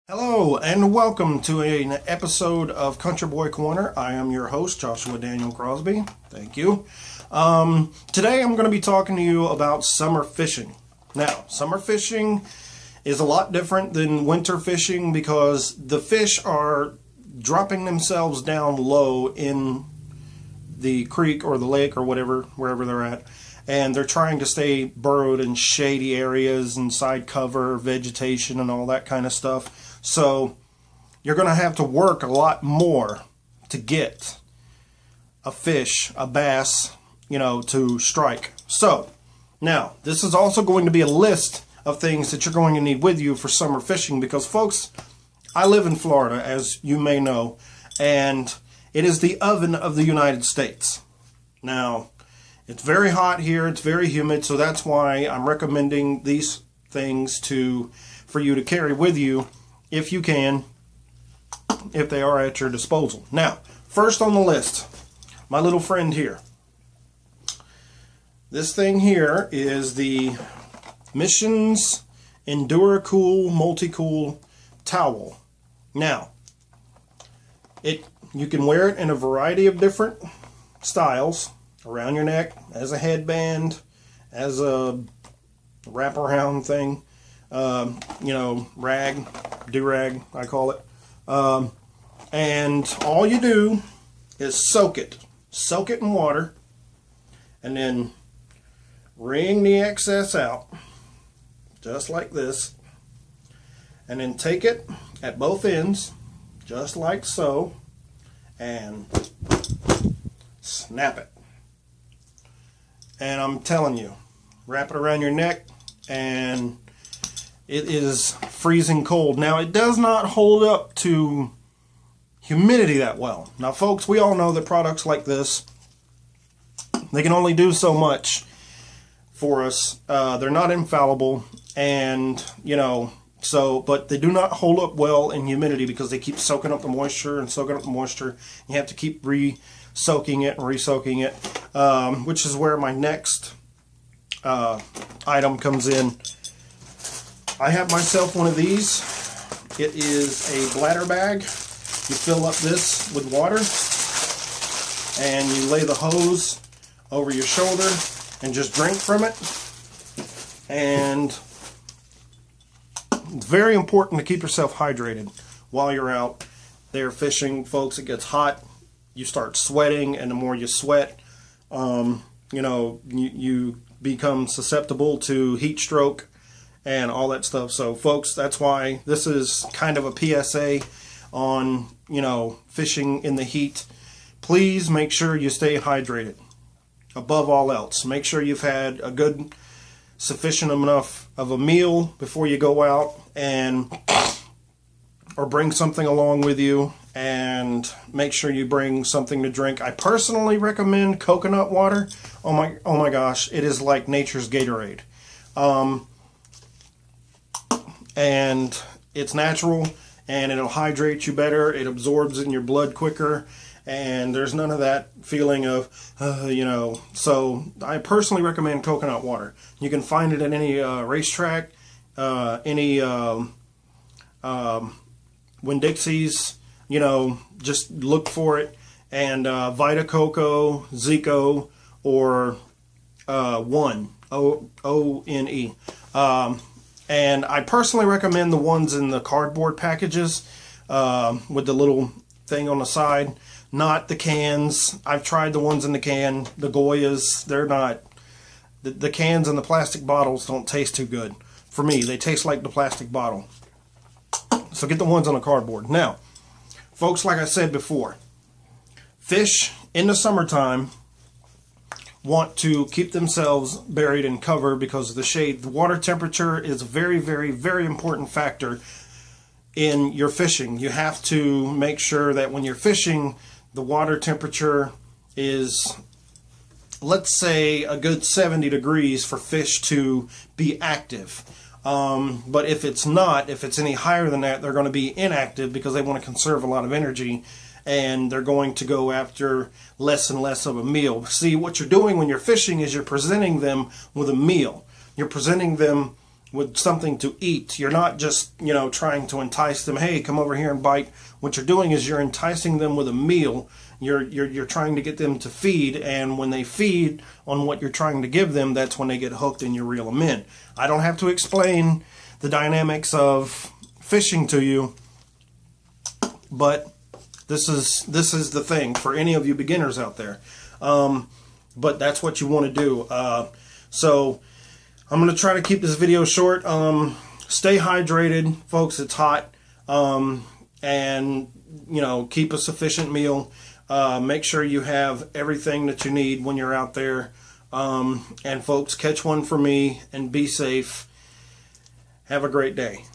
Hello and welcome to an episode of Country Boy Corner. I am your host, Joshua Daniel Crosby. Thank you. Today I'm going to be talking to you about summer fishing. Now, summer fishing is a lot different than winter fishing because the fish are dropping themselves down low in the creek or the lake or whatever, wherever they're at. And they're trying to stay burrowed in shady areas and side cover, vegetation, and all that kind of stuff. So you're going to have to work a lot more to get a fish, a bass, to strike. So now this is also going to be a list of things that you're going to need with you for summer fishing because, folks, I live in Florida, as you may know, and it is the oven of the United States. Now, it's very hot here, it's very humid, so that's why I'm recommending these things for you to carry with you if you can, if they are at your disposal. Now, first on the list, my little friend here. This thing here is the Missions EnduraCool Multi-Cool Towel. Now, you can wear it in a variety of different styles. Around your neck, as a headband, as a wraparound thing, rag, do-rag, I call it. And all you do is soak it in water, and then wring the excess out, just like this, and then take it at both ends, just like so, and snap it. And I'm telling you, wrap it around your neck and it is freezing cold. Now, it does not hold up to humidity that well. Now, folks, we all know that products like this, they can only do so much for us. They're not infallible, and but they do not hold up well in humidity because they keep soaking up the moisture and soaking up the moisture. You have to keep soaking it and re-soaking it, which is where my next item comes in. I have myself one of these. It is a bladder bag. You fill up this with water and you lay the hose over your shoulder and just drink from it. And it's very important to keep yourself hydrated while you're out there fishing, folks. It gets hot. You start sweating, and the more you sweat, you become susceptible to heat stroke and all that stuff. So, folks, that's why this is kind of a PSA on, fishing in the heat. Please make sure you stay hydrated. Above all else, make sure you've had a good, sufficient enough of a meal before you go out, or bring something along with you. And make sure you bring something to drink. I personally recommend coconut water. Oh my gosh, it is like nature's Gatorade. And it's natural, and it'll hydrate you better. It absorbs in your blood quicker, and there's none of that feeling of, So I personally recommend coconut water. You can find it at any racetrack, any Winn-Dixie's. Just look for it, and Vita Coco, Zico, or One, O-N-E. And I personally recommend the ones in the cardboard packages with the little thing on the side, not the cans. I've tried the ones in the can, the Goyas. They're not, the cans and the plastic bottles don't taste too good. For me, they taste like the plastic bottle. So get the ones on the cardboard. Now, folks, like I said before, fish in the summertime want to keep themselves buried in cover because of the shade. The water temperature is a very, very, very important factor in your fishing. You have to make sure that when you're fishing, the water temperature is, let's say, a good 70 degrees for fish to be active. But if it's not, if it's any higher than that, they're going to be inactive because they want to conserve a lot of energy, and they're going to go after less and less of a meal. See, what you're doing when you're fishing is you're presenting them with a meal. You're presenting them with something to eat. You're not just, trying to entice them, hey, come over here and bite. What you're doing is you're enticing them with a meal. You're trying to get them to feed, and when they feed on what you're trying to give them, that's when they get hooked and you reel them in. I don't have to explain the dynamics of fishing to you, but this is the thing for any of you beginners out there. But that's what you want to do. So I'm going to try to keep this video short. Stay hydrated, folks. It's hot. And, keep a sufficient meal. Make sure you have everything that you need when you're out there. And folks, catch one for me and be safe. Have a great day.